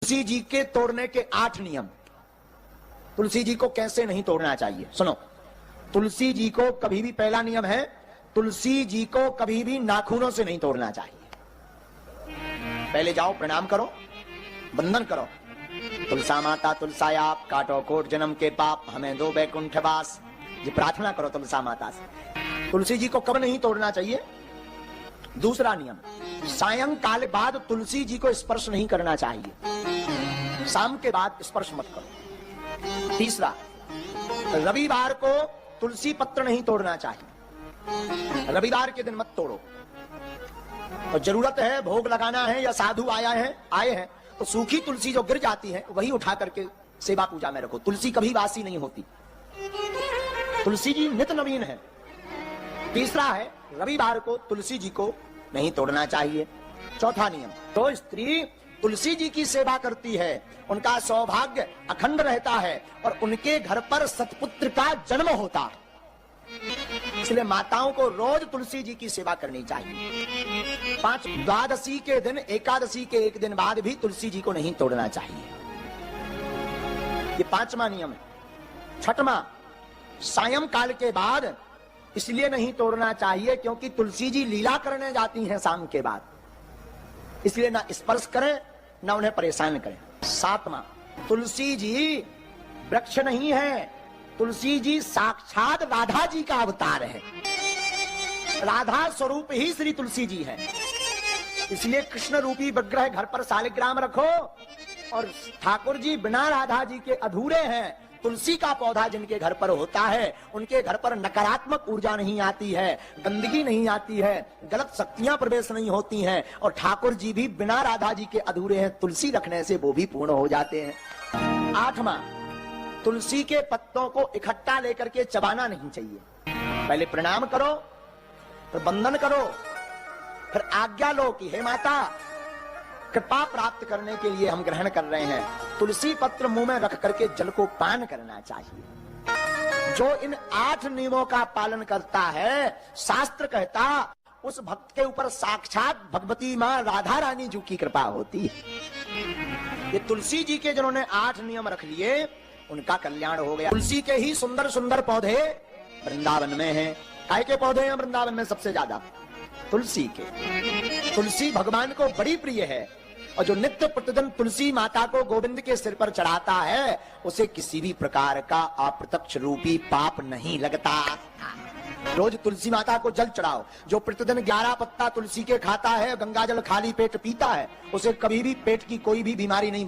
तुलसी जी के तोड़ने के 8 नियम। तुलसी जी को कैसे नहीं तोड़ना चाहिए सुनो। तुलसी जी को कभी भी, पहला नियम है, तुलसी जी को कभी भी नाखूनों से नहीं तोड़ना चाहिए। पहले जाओ प्रणाम करो, वंदन करो। तुलसा माता तुलसाया आप, काटो कोट जन्म के पाप, हमें दो बैकुंठवास। ये प्रार्थना करो तुलसा माता से। तुलसी जी को कब नहीं तोड़ना चाहिए? दूसरा नियम, सायंकाल बाद तुलसी जी को स्पर्श नहीं करना चाहिए। शाम के बाद स्पर्श मत करो। तीसरा, रविवार को तुलसी पत्र नहीं तोड़ना चाहिए। रविवार के दिन मत तोड़ो। और जरूरत है, भोग लगाना है या साधु आए हैं तो सूखी तुलसी जो गिर जाती है वही उठा करके सेवा पूजा में रखो। तुलसी कभी वासी नहीं होती, तुलसी जी नित्य नवीन है। तीसरा है, रविवार को तुलसी जी को नहीं तोड़ना चाहिए। चौथा नियम, तो स्त्री तुलसी जी की सेवा करती है, उनका सौभाग्य अखंड रहता है और उनके घर पर सतपुत्र का जन्म होता है। इसलिए माताओं को रोज तुलसी जी की सेवा करनी चाहिए। 5, द्वादशी के दिन, एकादशी के एक दिन बाद भी तुलसी जी को नहीं तोड़ना चाहिए। ये 5वां नियम है। 6वां, सायंकाल के बाद इसलिए नहीं तोड़ना चाहिए क्योंकि तुलसी जी लीला करने जाती हैं शाम के बाद, इसलिए ना स्पर्श करें ना उन्हें परेशान करें। 7वां, तुलसी जी वृक्ष नहीं है, तुलसी जी साक्षात राधा जी का अवतार है। राधा स्वरूप ही श्री तुलसी जी है। इसलिए कृष्ण रूपी विग्रह घर पर शालिग्राम रखो। और ठाकुर जी बिना राधा जी के अधूरे हैं। तुलसी का पौधा जिनके घर पर होता है उनके घर पर नकारात्मक ऊर्जा नहीं आती है, गंदगी नहीं आती है, गलत शक्तियां प्रवेश नहीं होती हैं। और ठाकुर जी भी बिना राधा जी के अधूरे हैं, तुलसी रखने से वो भी पूर्ण हो जाते हैं। 8वां, तुलसी के पत्तों को इकट्ठा लेकर के चबाना नहीं चाहिए। पहले प्रणाम करो, फिर वंदन करो, फिर आज्ञा लो कि हे माता, कृपा प्राप्त करने के लिए हम ग्रहण कर रहे हैं। तुलसी पत्र मुंह में रख करके जल को पान करना चाहिए। जो इन 8 नियमों का पालन करता है, शास्त्र कहता उस भक्त के ऊपर साक्षात भगवती मां राधा रानी जी की कृपा होती है। ये तुलसी जी के जिन्होंने 8 नियम रख लिए उनका कल्याण हो गया। तुलसी के ही सुंदर सुंदर पौधे वृंदावन में हैं। काय के पौधे हैं वृंदावन में सबसे ज्यादा? तुलसी के। तुलसी भगवान को बड़ी प्रिय है और जो नित्य प्रतिदिन तुलसी माता को गोविंद के सिर पर चढ़ाता है उसे किसी भी प्रकार का अप्रत्यक्ष रूपी पाप नहीं लगता। रोज तुलसी माता को जल चढ़ाओ। जो प्रतिदिन 11 पत्ता तुलसी के खाता है, गंगा जल खाली पेट पीता है, उसे कभी भी पेट की कोई भी बीमारी नहीं